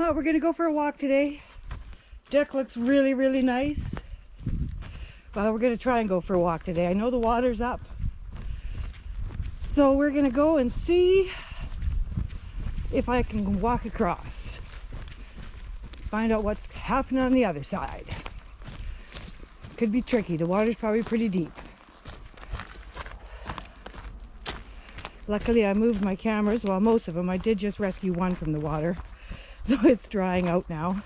Oh, we're gonna go for a walk today. Deck looks really, really nice. Well, we're gonna try and go for a walk today. I know the water's up. So we're gonna go and see if I can walk across. Find out what's happening on the other side. Could be tricky. The water's probably pretty deep. Luckily, I moved my cameras. Well, most of them. I did just rescue one from the water. So it's drying out now.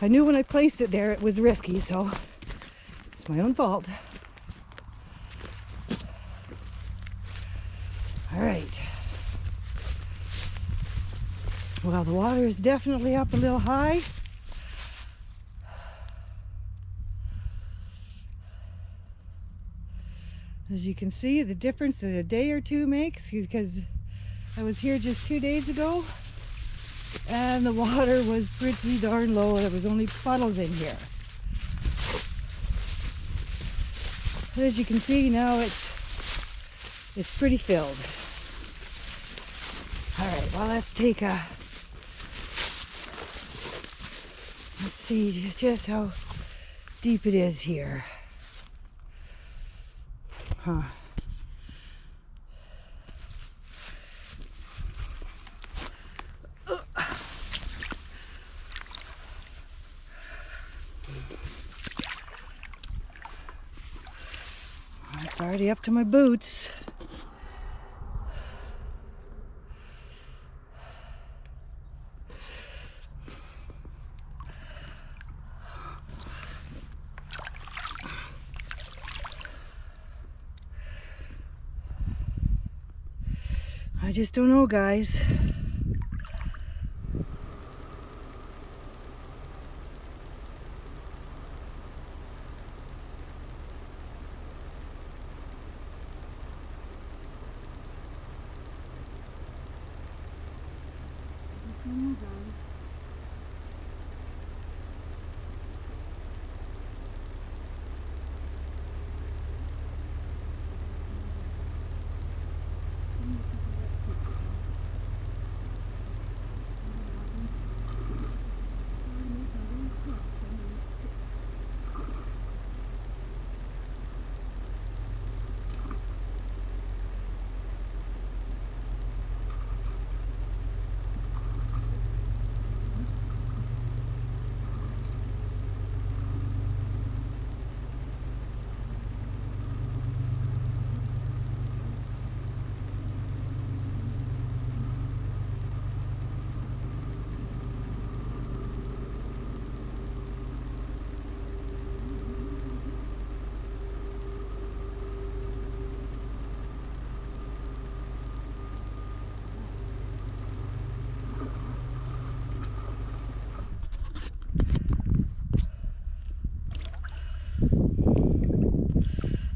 I knew when I placed it there it was risky, so it's my own fault. All right. Well, the water is definitely up a little high. As you can see, the difference that a day or two makes, because I was here just 2 days ago and the water was pretty darn low. There was only puddles in here. But as you can see now, it's pretty filled. All right, well, let's take a, let's see just how deep it is here. Huh. It's already up to my boots. I just don't know, guys.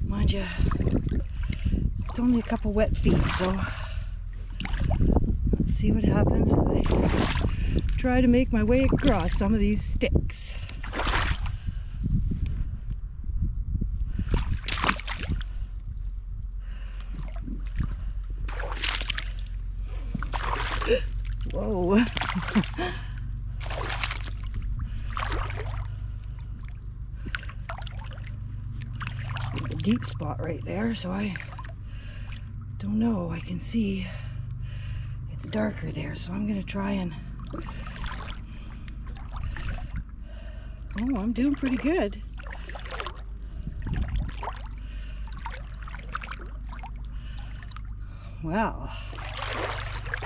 Mind you, it's only a couple wet feet, so let's see what happens as I try to make my way across some of these sticks. Whoa. A deep spot right there, so I don't know. I can see it's darker there, so I'm gonna try and, oh, I'm doing pretty good. Wow,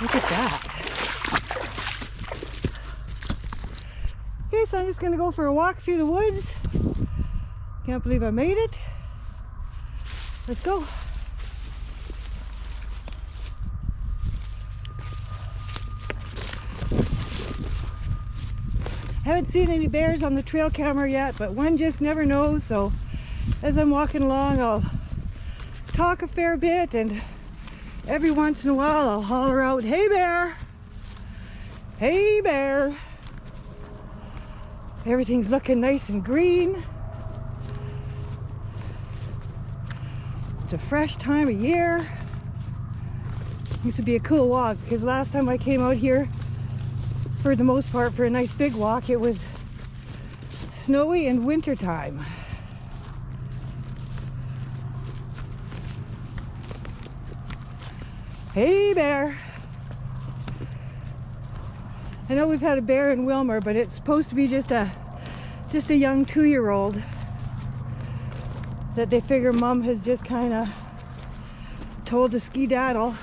look at that. Okay, so I'm just gonna go for a walk through the woods. Can't believe I made it. Let's go. Haven't seen any bears on the trail camera yet, but one just never knows. So as I'm walking along, I'll talk a fair bit, and every once in a while I'll holler out, "Hey bear! Hey bear!" Everything's looking nice and green. It's a fresh time of year. Used to be a cool walk because last time I came out here for the most part, for a nice big walk. It was snowy and winter time. Hey bear! I know we've had a bear in Wilmer, but it's supposed to be just a young 2-year-old that they figure mom has just kind of told to skedaddle,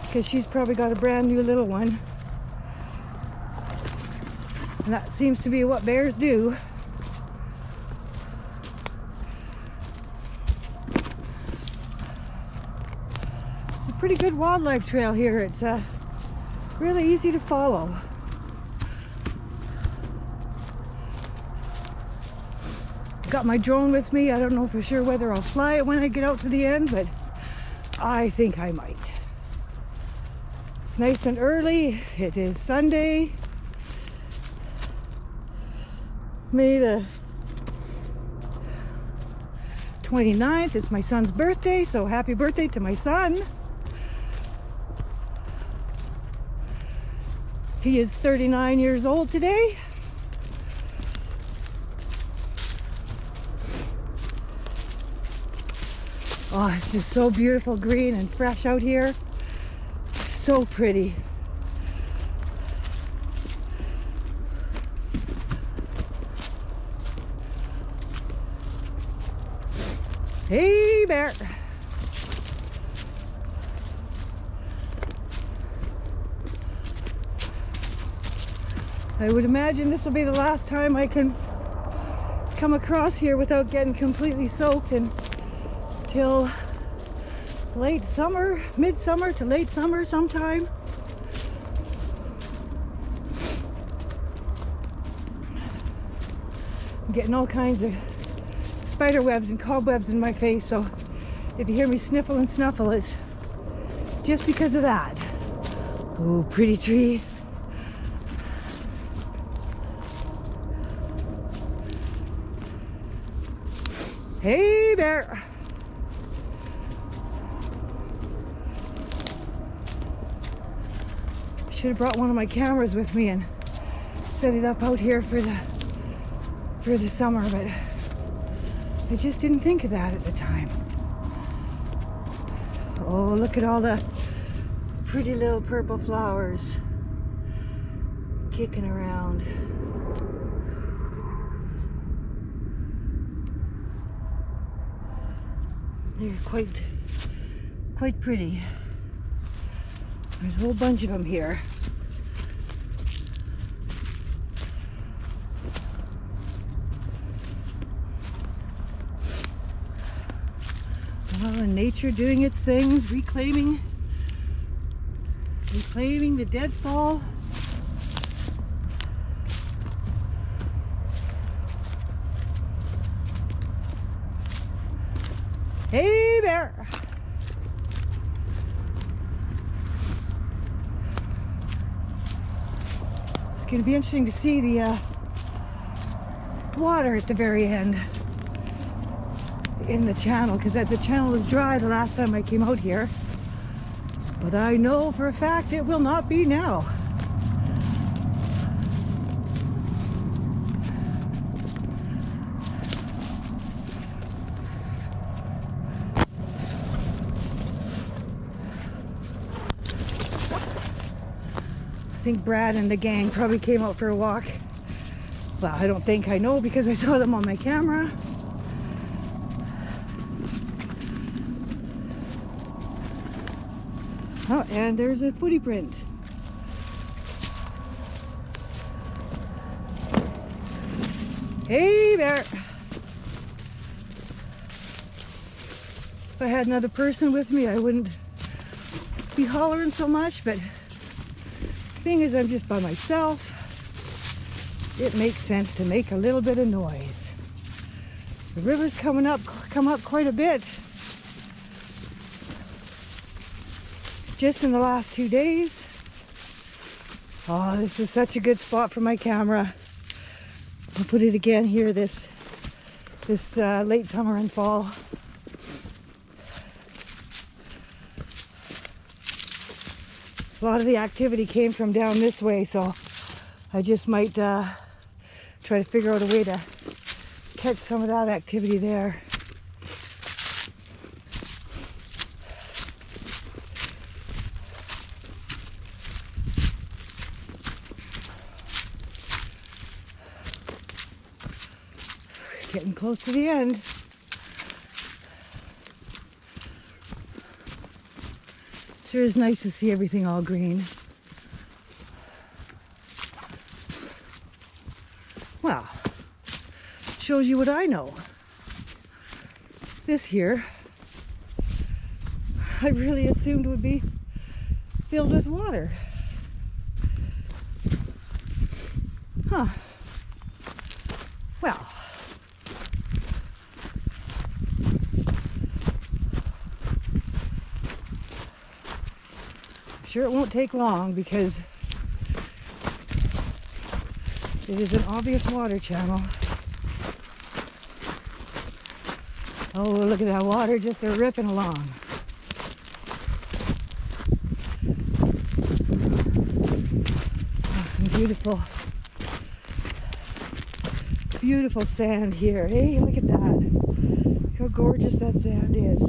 because she's probably got a brand new little one, and that seems to be what bears do. It's a pretty good wildlife trail here. It's really easy to follow. Got my drone with me. I don't know for sure whether I'll fly it when I get out to the end, but I think I might. It's nice and early. It is Sunday, May the 29th. It's my son's birthday, so happy birthday to my son. He is 39 years old today. Oh, it's just so beautiful, green and fresh out here. So pretty. Hey, bear. I would imagine this will be the last time I can come across here without getting completely soaked until late summer, midsummer to late summer sometime. I'm getting all kinds of spider webs and cobwebs in my face, so if you hear me sniffle and snuffle, it's just because of that. Oh, pretty tree. Hey, bear. Should have brought one of my cameras with me and set it up out here for the summer, but I just didn't think of that at the time. Oh, look at all the pretty little purple flowers kicking around. They're quite pretty. There's a whole bunch of them here. Oh, nature doing its things, reclaiming the deadfall. Hey, bear. It's going to be interesting to see the water at the very end in the channel, because the channel was dry the last time I came out here, but I know for a fact it will not be now. I think Brad and the gang probably came out for a walk. Well, I don't think, I know, because I saw them on my camera. Oh, and there's a footy print. Hey, bear. If I had another person with me, I wouldn't be hollering so much, but being as I'm just by myself, it makes sense to make a little bit of noise. The river's come up quite a bit just in the last 2 days. Oh, this is such a good spot for my camera. I'll put it again here this late summer and fall. A lot of the activity came from down this way, so I just might try to figure out a way to catch some of that activity there. Getting close to the end. Sure is nice to see everything all green. Well, shows you what I know. This here, I really assumed would be filled with water. Huh. Well. Sure it won't take long because it is an obvious water channel. Oh, look at that water just ripping along. Oh, some beautiful sand here. Hey, look at that. Look how gorgeous that sand is.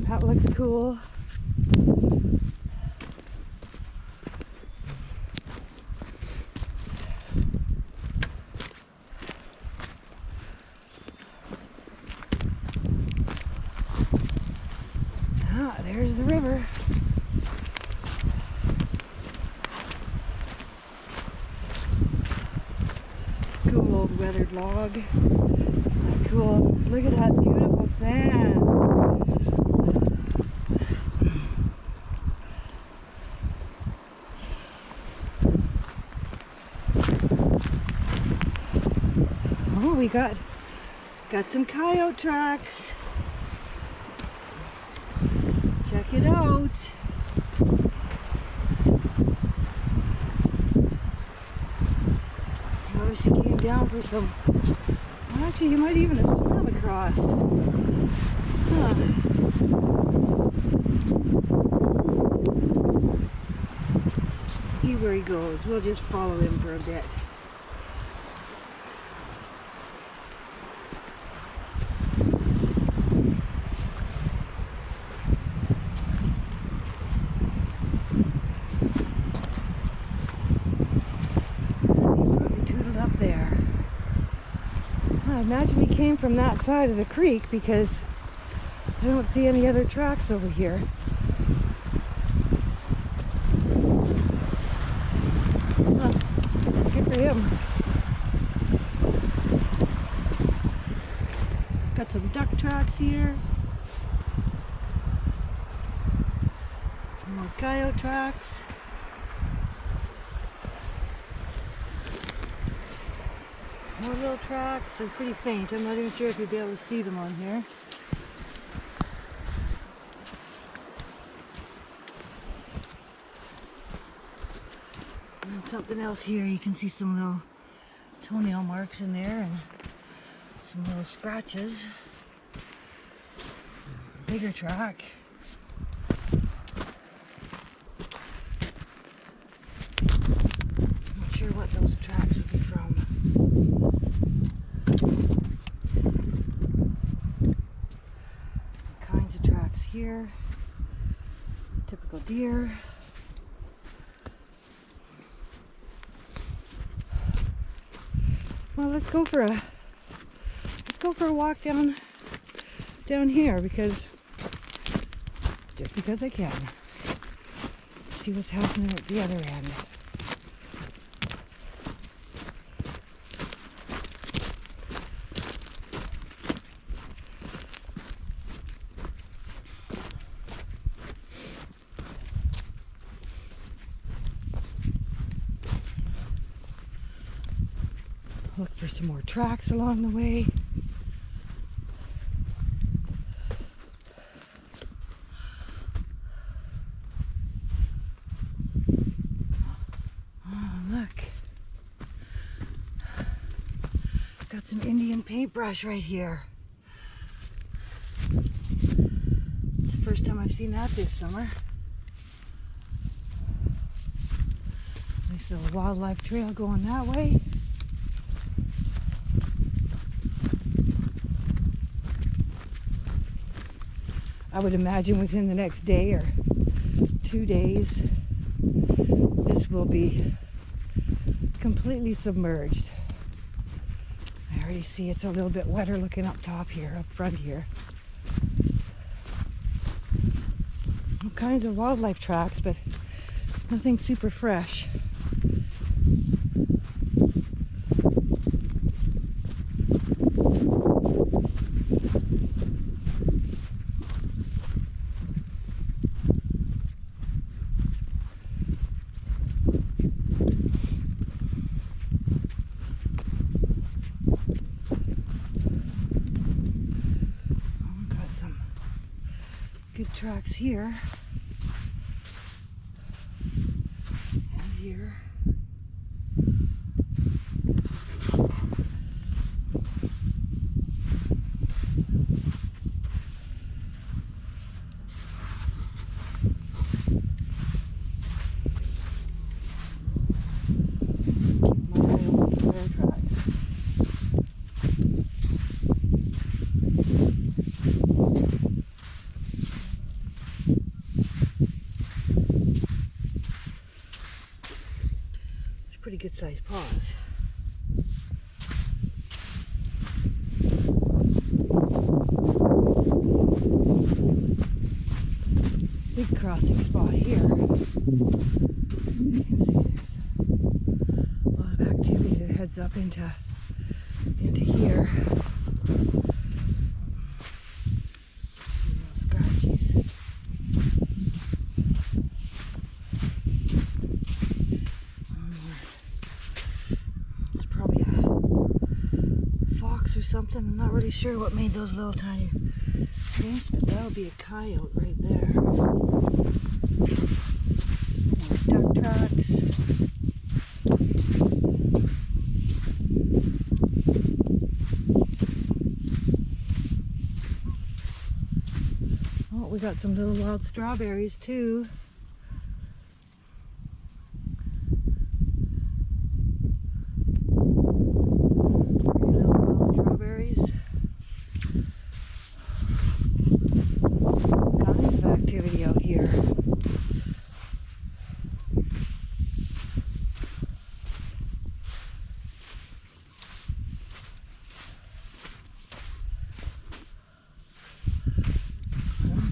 That looks cool. Ah, there's the river. Cool old weathered log. Cool. Look at that beautiful sand. Oh, we got some coyote tracks. Check it out. Oh, she came down for some. Well, actually, you might even have swam across. Huh. See where he goes. We'll just follow him for a bit. I imagine he came from that side of the creek because I don't see any other tracks over here. Good for him. Got some duck tracks here. More coyote tracks. More little tracks. They're pretty faint. I'm not even sure if you'll be able to see them on here. And then something else here. You can see some little toenail marks in there and some little scratches. Bigger track. I'm not sure what those tracks would be from. Kinds of tracks here. Typical deer. Well, let's go for a walk down here because I can. See what's happening at the other end. Look for some more tracks along the way. Oh, look. Got some Indian paintbrush right here. It's the first time I've seen that this summer. Nice little wildlife trail going that way. I would imagine within the next day or 2 days, this will be completely submerged. I already see it's a little bit wetter looking up top here, up front here. All kinds of wildlife tracks, but nothing super fresh. Good tracks here and here. Keep my eye open for bear tracks. Pretty good sized paws. Big crossing spot here. You can see there's a lot of activity that heads up into here. See little scratchies. Or something. I'm not really sure what made those little tiny prints, but that would be a coyote right there. More duck tracks. Oh, we got some little wild strawberries too.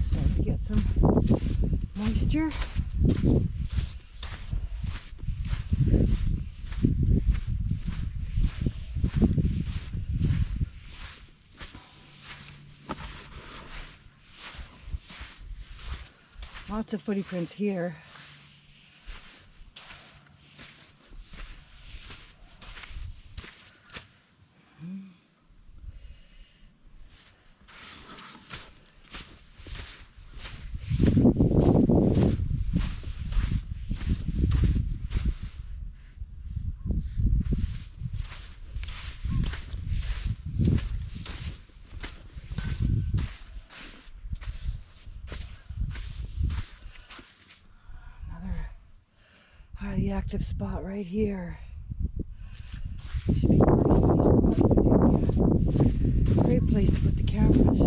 Starting to get some moisture. Lots of footy prints here. Highly active spot right here. Should be working these spots. Great place to put the cameras.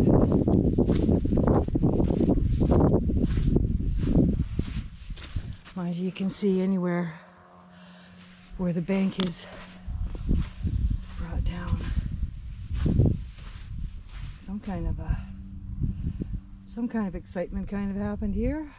Mind you can see anywhere where the bank is brought down. Some kind of excitement kind of happened here.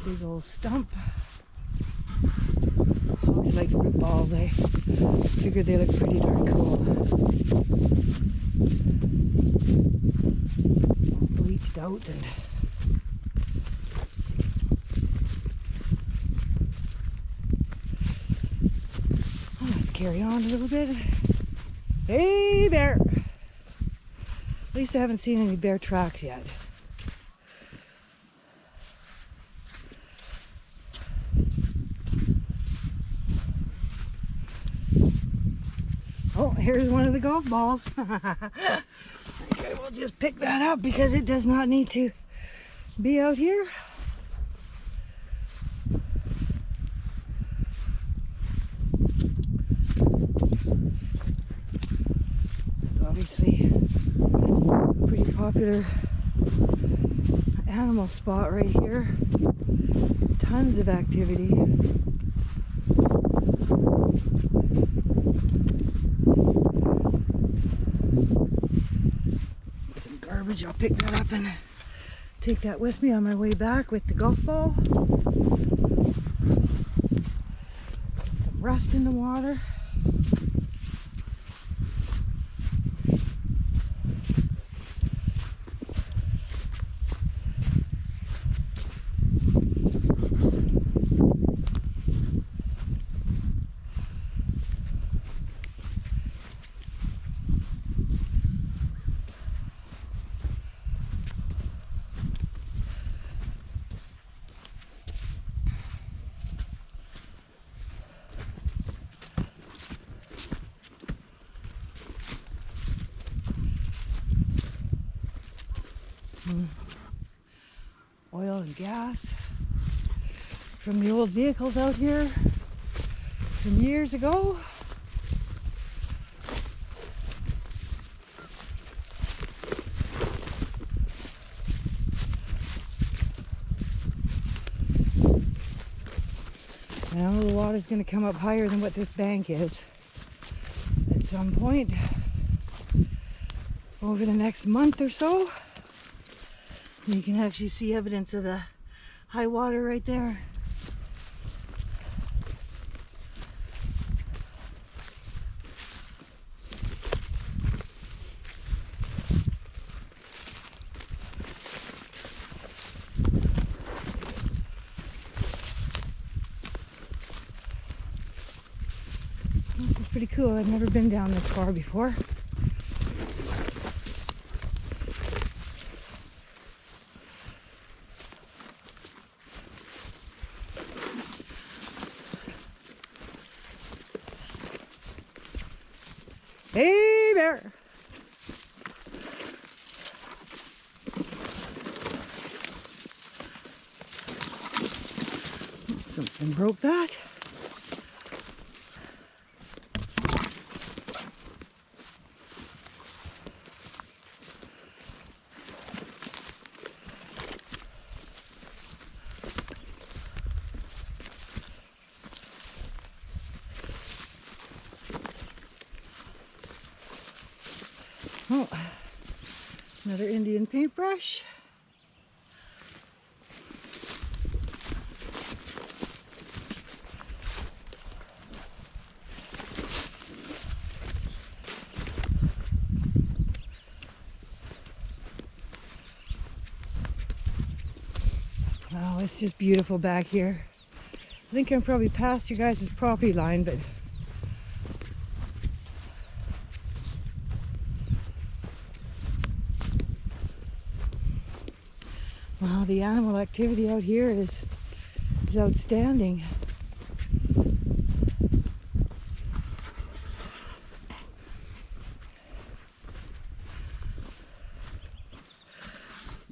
Big old stump. Always like fruit balls. I figured they look pretty darn cool. Bleached washed out, and let's carry on a little bit. Hey, bear! At least I haven't seen any bear tracks yet. Oh, here's one of the golf balls. Okay, we'll just pick that up because it does not need to be out here. Obviously, a pretty popular animal spot right here. Tons of activity. Some garbage, I'll pick that up and take that with me on my way back with the golf ball. Some rust in the water. Oil and gas from the old vehicles out here from years ago. Now the water's going to come up higher than what this bank is at some point over the next month or so. You can actually see evidence of the high water right there. This is pretty cool. I've never been down this far before. Hey, bear! Something broke that. Oh, another Indian paintbrush. Wow, it's just beautiful back here. I think I'm probably past you guys' property line, but wow, the animal activity out here is outstanding.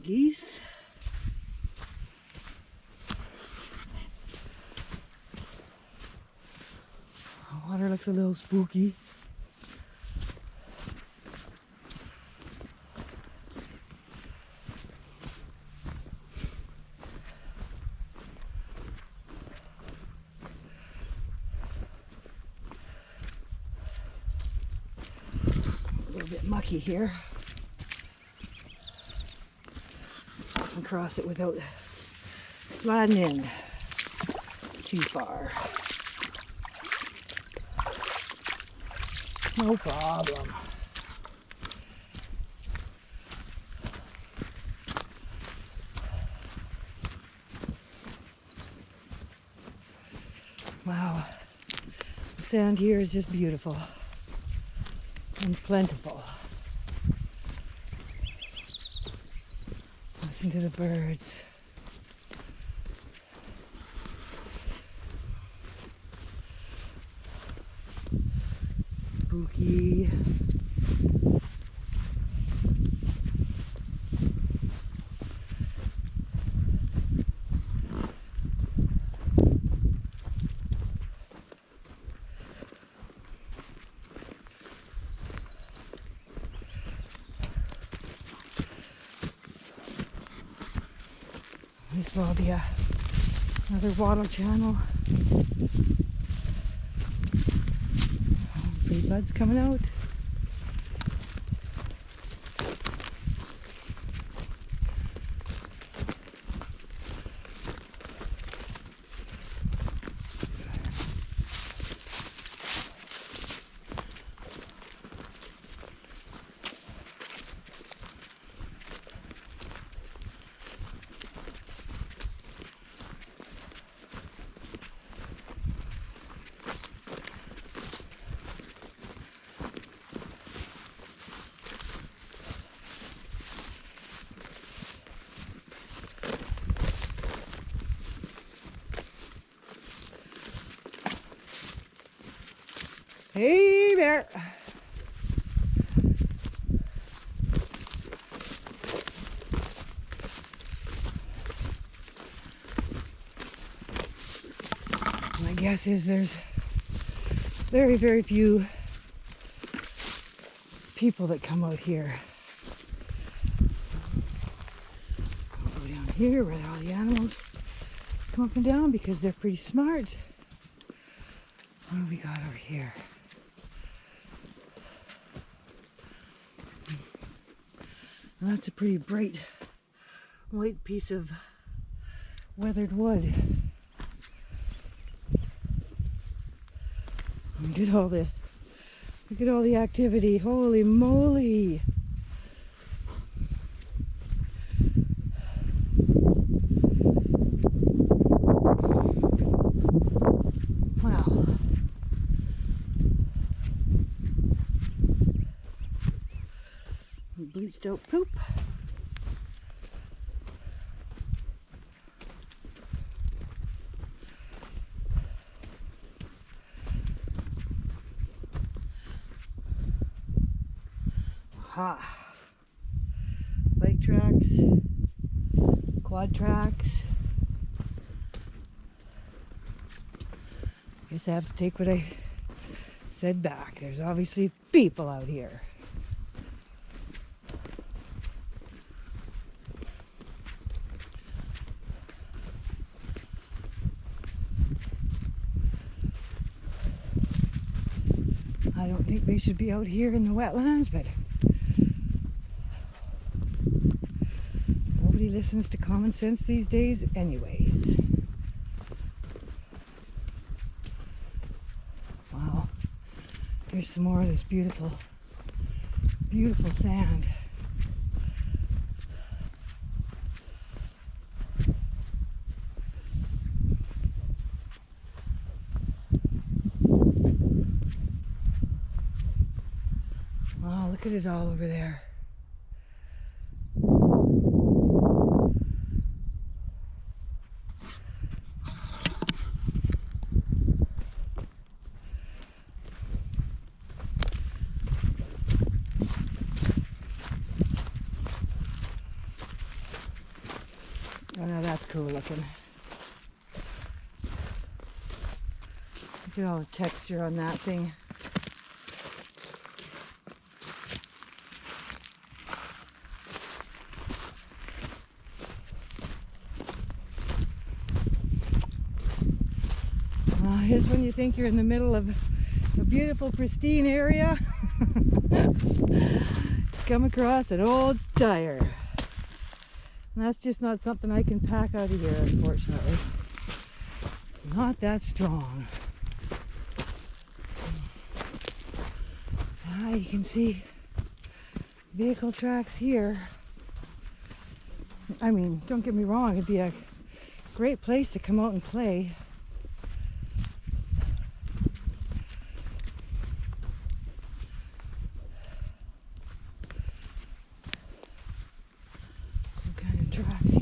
Geese. The water looks a little spooky. A little bit mucky here. I can cross it without sliding in too far. No problem. sand here is just beautiful and plentiful. Listen to the birds. Spooky. This will be another water channel. Pretty buds coming out. Hey bear! My guess is there's very, very few people that come out here. I'll go down here where all the animals come up and down because they're pretty smart. What do we got over here? Well, that's a pretty bright white piece of weathered wood. Look at all the activity. Holy moly! Wow. Bleached out poop. Aha. Bike tracks, quad tracks. Guess I have to take what I said back. There's obviously people out here. I don't think they should be out here in the wetlands, but nobody listens to common sense these days anyways. Wow, here's some more of this beautiful, beautiful sand. Wow, look at it all over there. Oh, now that's cool looking. Look at all the texture on that thing. Here's when you think you're in the middle of a beautiful, pristine area. Come across an old tire. And that's just not something I can pack out of here, unfortunately. Not that strong. Ah, you can see vehicle tracks here. I mean, don't get me wrong, it'd be a great place to come out and play.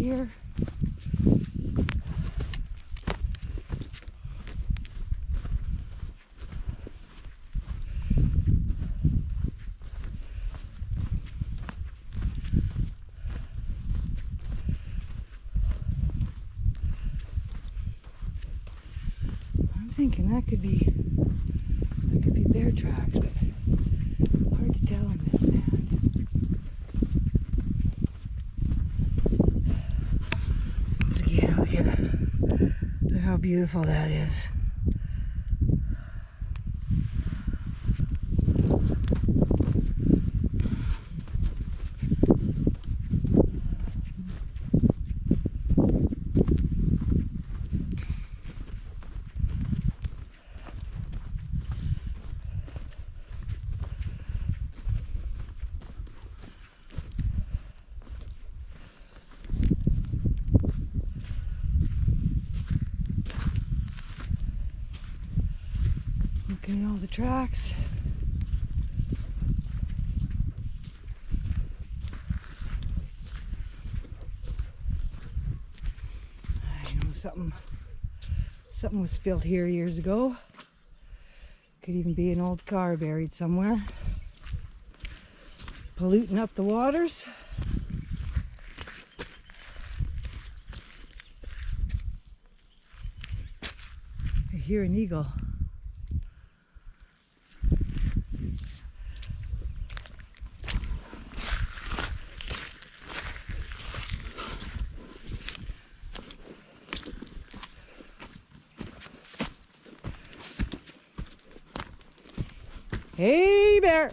here. I'm thinking that could be bear tracks, but hard to tell in this sand. Once again, look how beautiful that is. Looking at all the tracks. I know something was spilled here years ago. Could even be an old car buried somewhere, polluting up the waters. I hear an eagle. Hey, bear!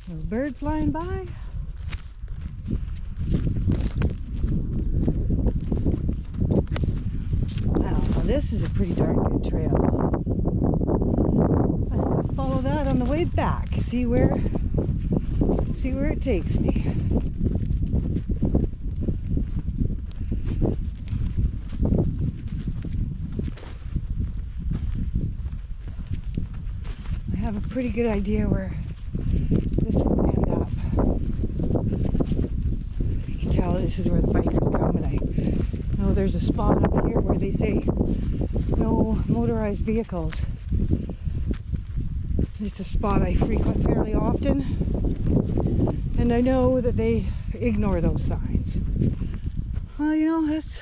Little bird flying by. Now this is a pretty darn good trail. I'll follow that on the way back. See where it takes me. I have a pretty good idea where this will end up. You can tell this is where the bikers come, and I know there's a spot up here where they say no motorized vehicles. It's a spot I frequent fairly often, and I know that they ignore those signs. Well, you know, that's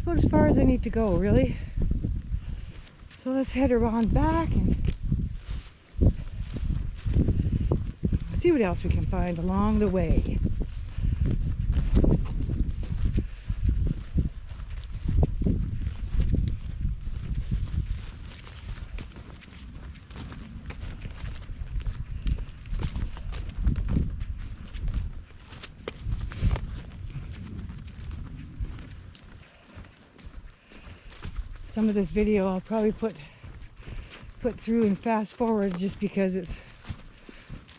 about as far as I need to go, really. So let's head around back and see what else we can find along the way. Some of this video I'll probably put through and fast forward just because it's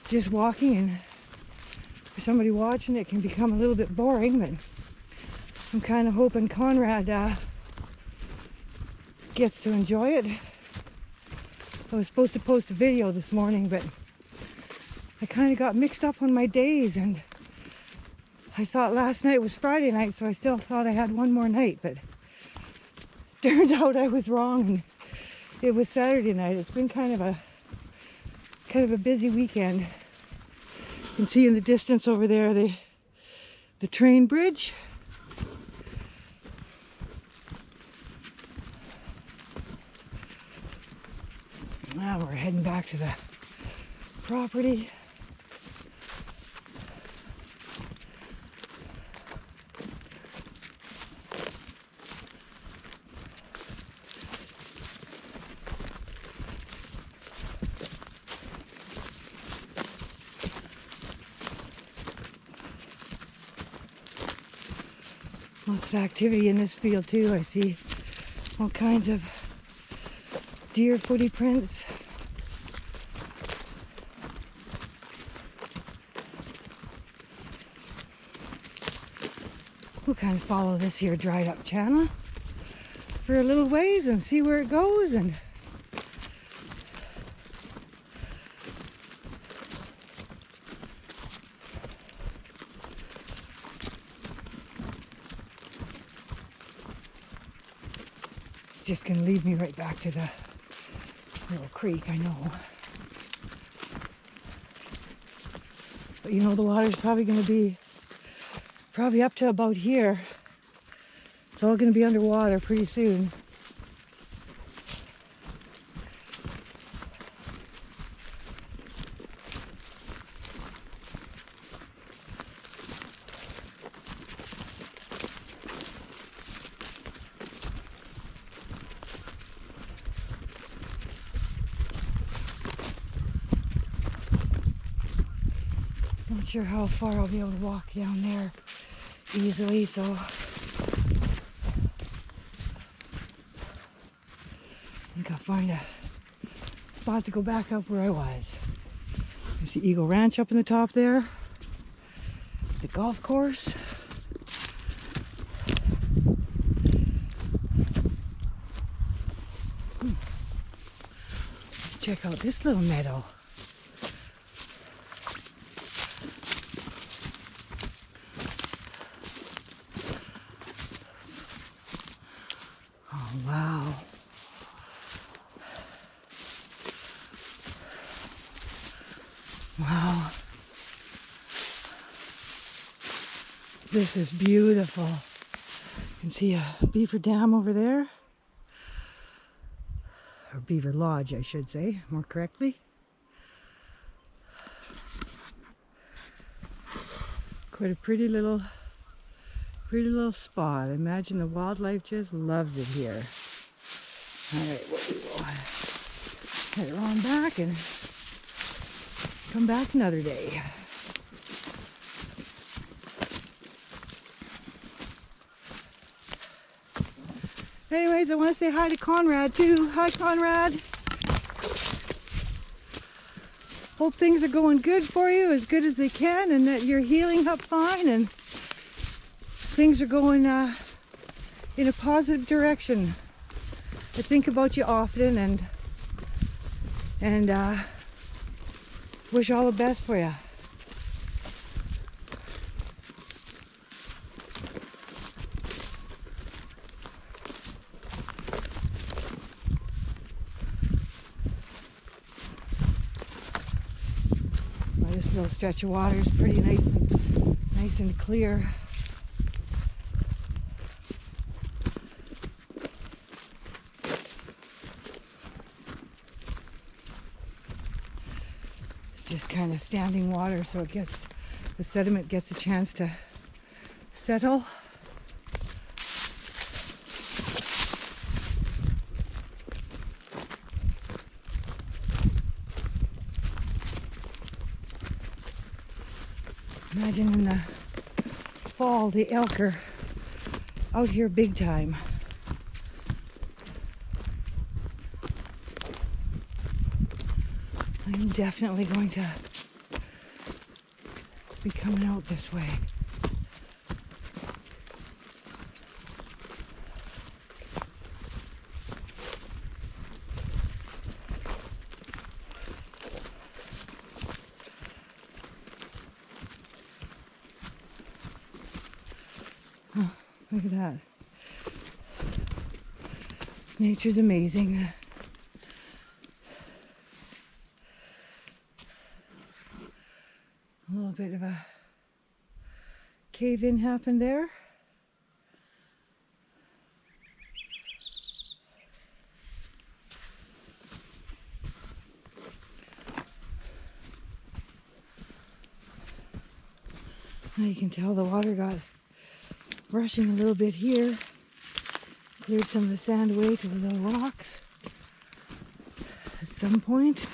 just walking, and for somebody watching it can become a little bit boring, but I'm kind of hoping Conrad gets to enjoy it. I was supposed to post a video this morning, but I kind of got mixed up on my days, and I thought last night was Friday night, so I still thought I had one more night, but turns out I was wrong, and it was Saturday night. It's been kind of a busy weekend. You can see in the distance over there the train bridge. Now we're heading back to the property. Lots of activity in this field too. I see all kinds of deer footy prints. We'll kind of follow this here dried up channel for a little ways and see where it goes. And it's just going to lead me right back to the little creek, I know. But you know, the water's probably going to be up to about here. It's all going to be underwater pretty soon. Not sure how far I'll be able to walk down there easily, so I think I'll find a spot to go back up where I was. There's the Eagle Ranch up in the top there, the golf course. Let's check out this little meadow. Wow. Wow. This is beautiful. You can see a beaver dam over there. Or beaver lodge, I should say, more correctly. Quite a pretty little spot. I imagine the wildlife just loves it here. Alright, well, we will head on back and come back another day. Anyways, I want to say hi to Conrad too. Hi, Conrad. Hope things are going good for you, as good as they can, and that you're healing up fine and things are going in a positive direction. I think about you often and wish all the best for you. Well, this little stretch of water is pretty nice and clear. Just kind of standing water, so the sediment gets a chance to settle. Imagine in the fall, the elk are out here big time. I'm definitely going to be coming out this way. Oh, look at that. Nature's amazing. A little bit of a cave-in happened there. Now you can tell the water got rushing a little bit here. Cleared some of the sand away to the little rocks at some point.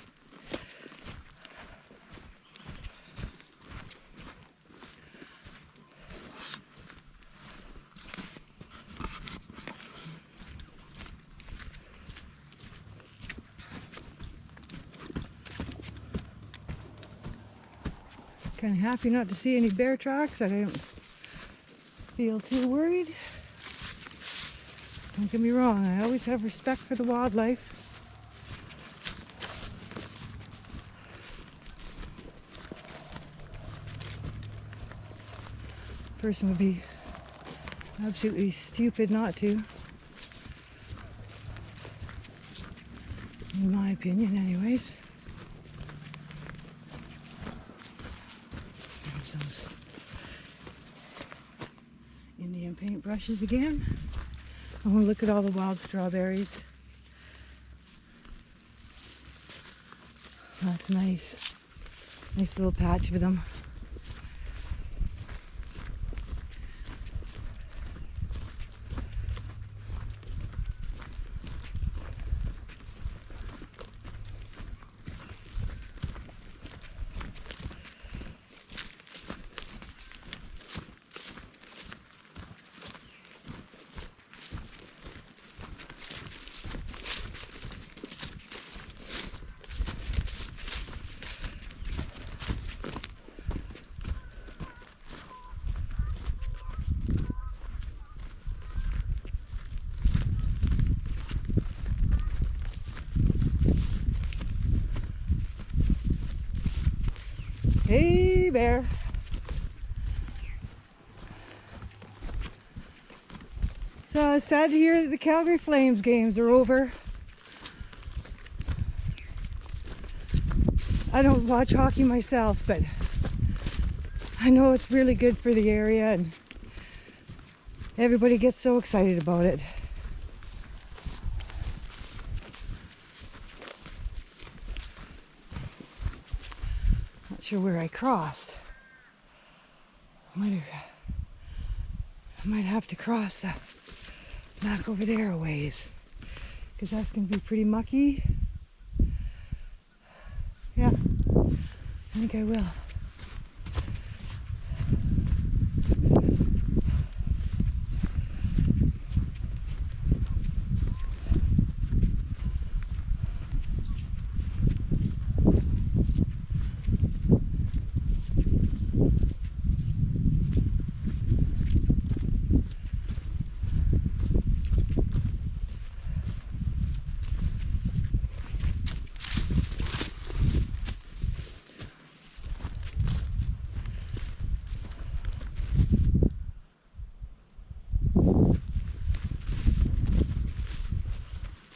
Kind of happy not to see any bear tracks. I don't feel too worried. Don't get me wrong, I always have respect for the wildlife. Person would be absolutely stupid not to. In my opinion, anyways. There's those Indian paintbrushes again. I want to look at all the wild strawberries. That's nice. Nice little patch of them. Hey, bear. So it's sad to hear that the Calgary Flames games are over. I don't watch hockey myself, but I know it's really good for the area and everybody gets so excited about it. Not sure where I crossed. I might have to cross that back over there a ways, because that's going to be pretty mucky. Yeah, I think I will.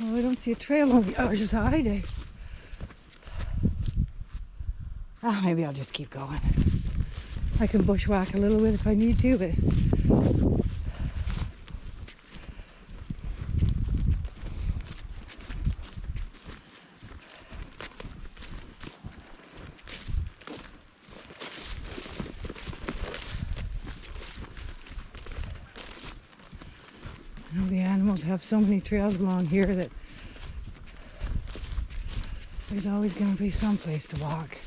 Oh, I don't see a trail on the other side. Maybe I'll just keep going. I can bushwhack a little bit if I need to, but I know the animals have so many trails along here that there's always going to be some place to walk.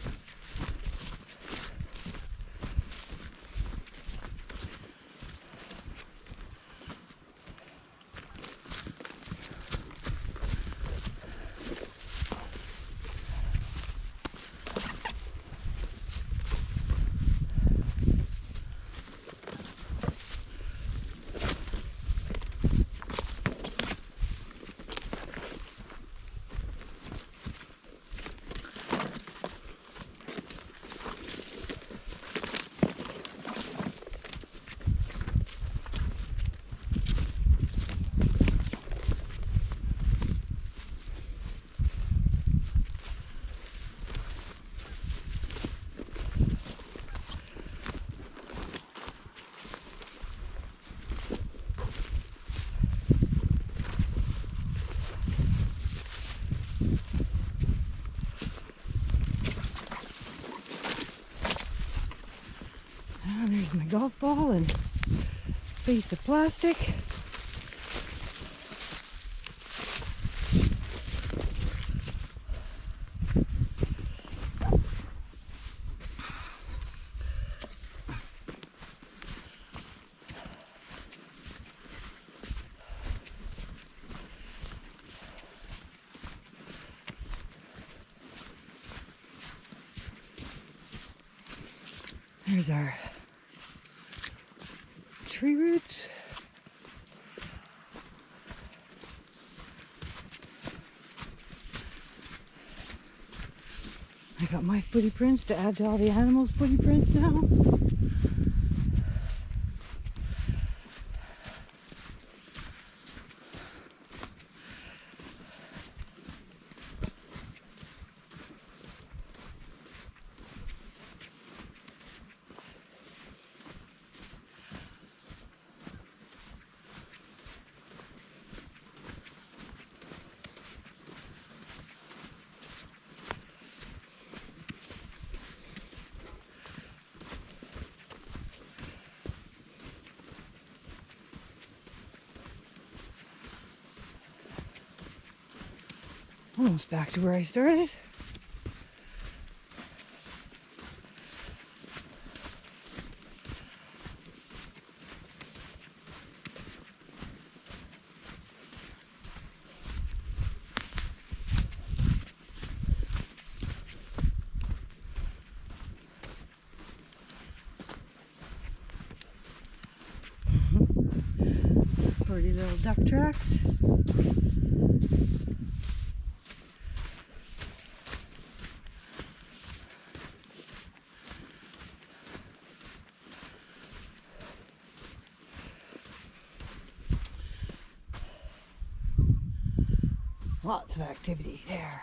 There's my golf ball and piece of plastic. There's our tree roots. I got my footy prints to add to all the animals' footy prints now. Almost back to where I started. Pretty little duck tracks. Lots of activity there.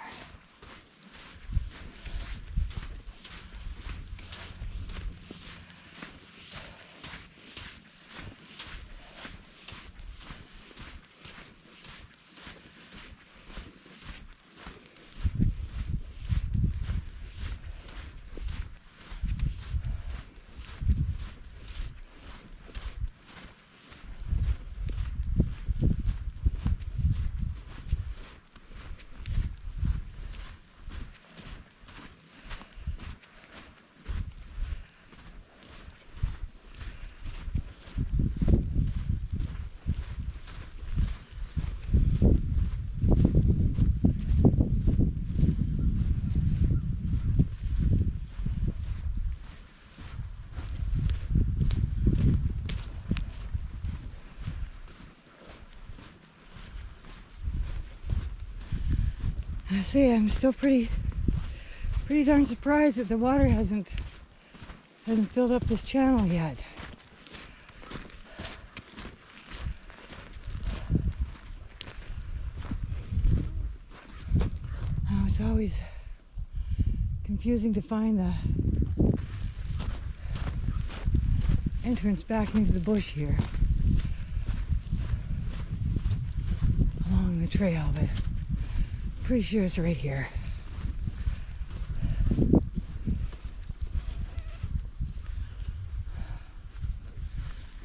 I see, I'm still pretty darn surprised that the water hasn't filled up this channel yet. Oh, it's always confusing to find the entrance back into the bush here along the trail, but pretty sure it's right here.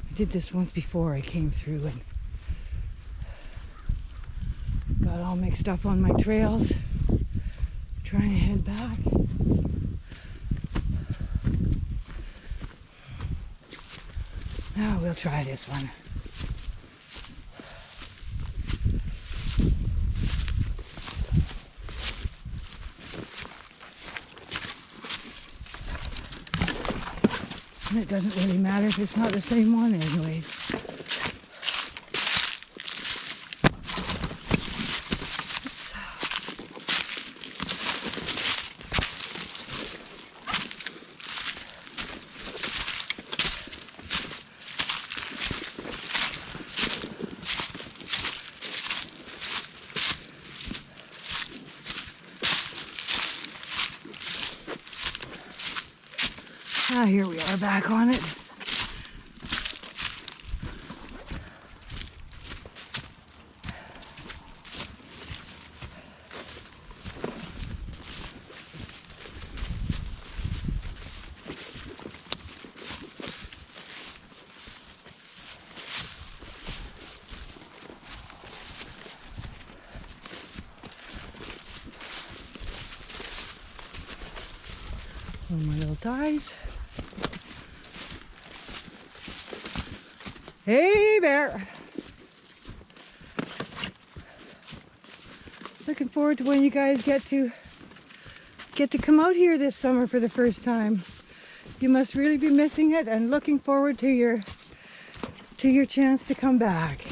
I did this once before. I came through and got all mixed up on my trails trying to head back. Now we'll try this one. And it doesn't really matter if it's not the same one anyway. Ah, here we are back on it. One of my little ties. Hey, bear. Looking forward to when you guys get to come out here this summer for the first time. you must really be missing it and looking forward to your chance to come back.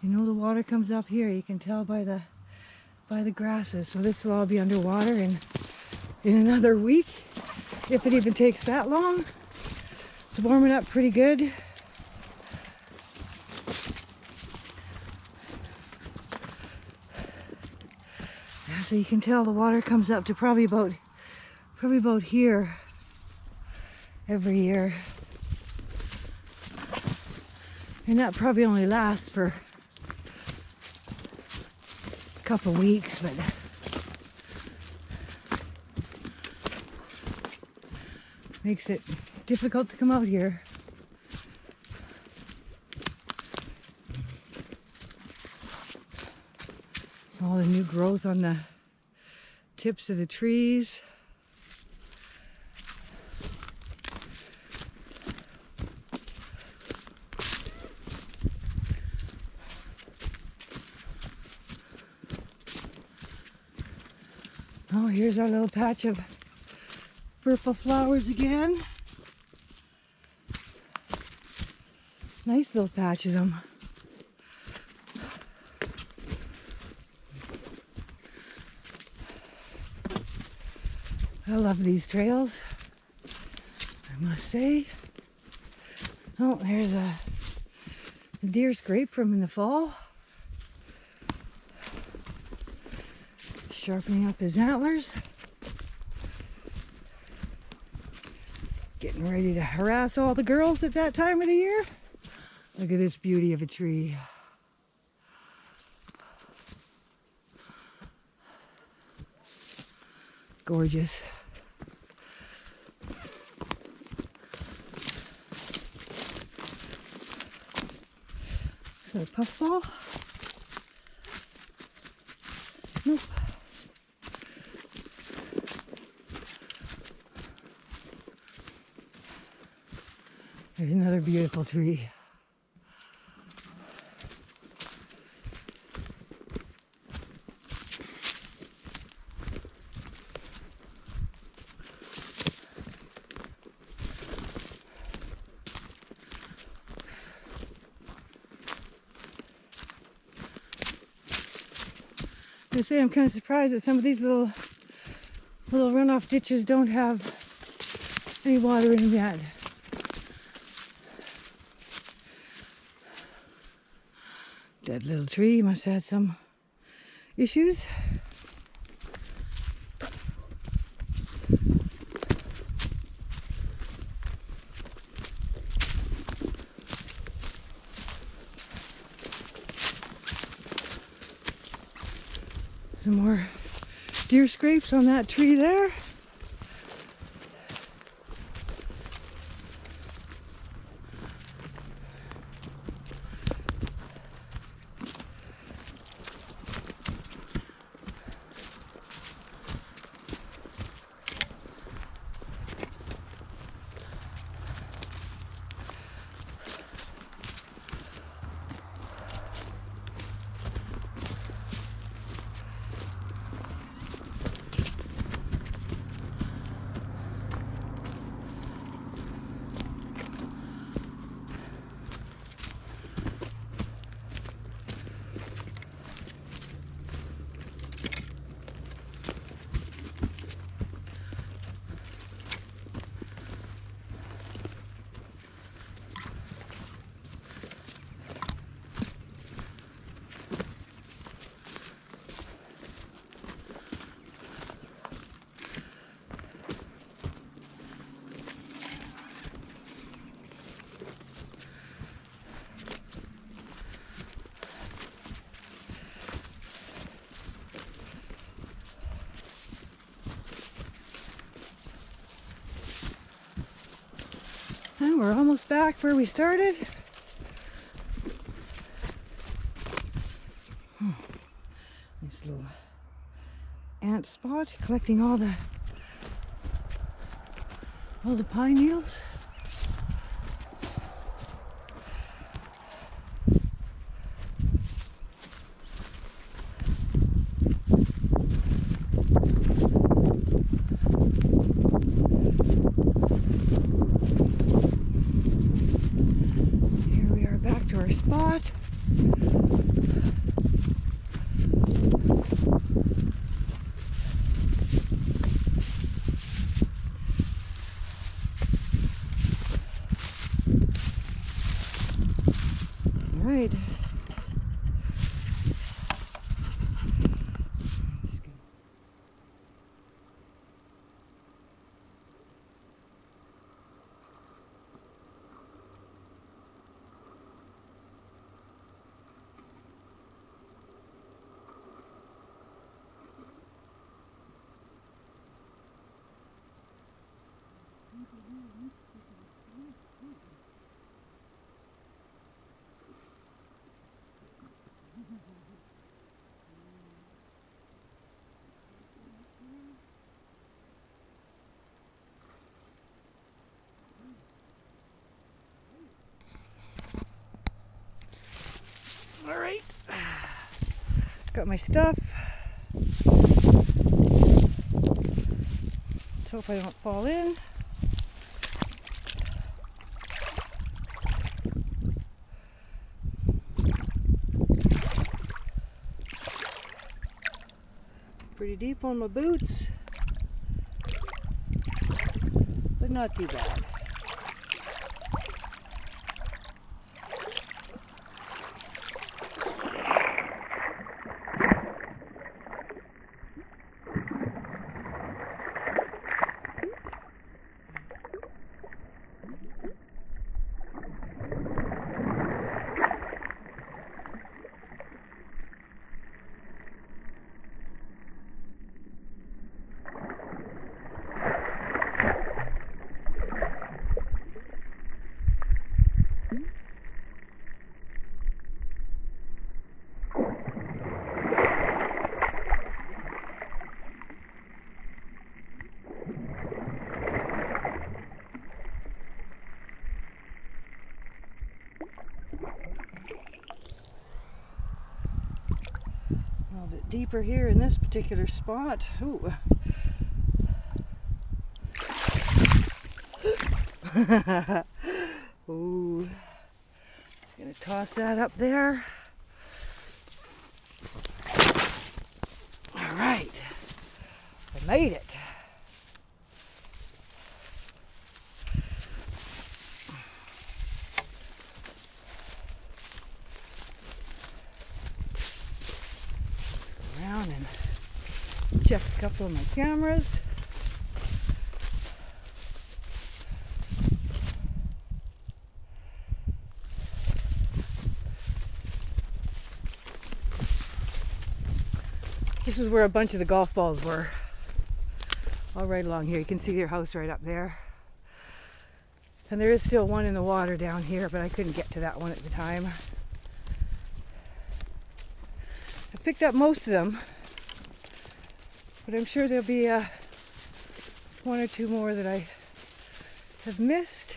You know, the water comes up here. You can tell by the grasses. So this will all be underwater in another week, if it even takes that long. It's warming up pretty good. Yeah, so you can tell the water comes up to probably about here every year. And that probably only lasts for a couple weeks, but makes it difficult to come out here. All the new growth on the tips of the trees. Oh, here's our little patch of purple flowers again. Nice little patch of them. I love these trails, I must say. Oh, there's a deer scrape from in the fall. Sharpening up his antlers. Getting ready to harass all the girls at that time of the year. Look at this beauty of a tree. Gorgeous. Is that a puffball? Nope. There's another beautiful tree. I say I'm kind of surprised that some of these little runoff ditches don't have any water in them yet. Dead little tree must have had some issues. Some more deer scrapes on that tree there. And we're almost back where we started. Nice little ant spot, collecting all the pine needles. All right. All right, got my stuff. Let's hope I don't fall in. Pretty deep on my boots, but not too bad. A little bit deeper here in this particular spot. Ooh. Ooh. Just gonna toss that up there. All right, I made it. And check a couple of my cameras. This is where a bunch of the golf balls were. All right along here. You can see their house right up there. And there is still one in the water down here, but I couldn't get to that one at the time. I picked up most of them, but I'm sure there'll be one or two more that I have missed.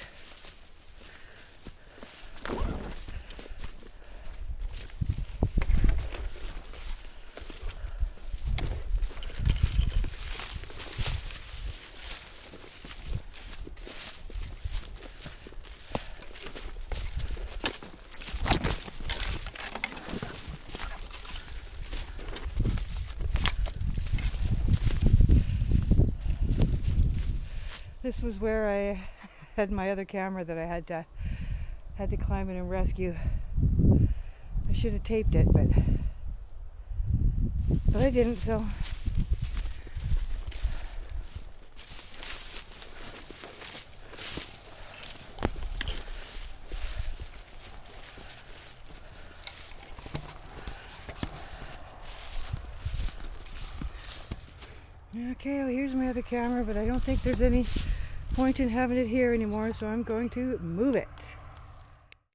This was where I had my other camera that I had to climb in and rescue. I should have taped it, but I didn't, so. Okay, well here's my other camera, but I don't think there's any point in having it here anymore, so I'm going to move it.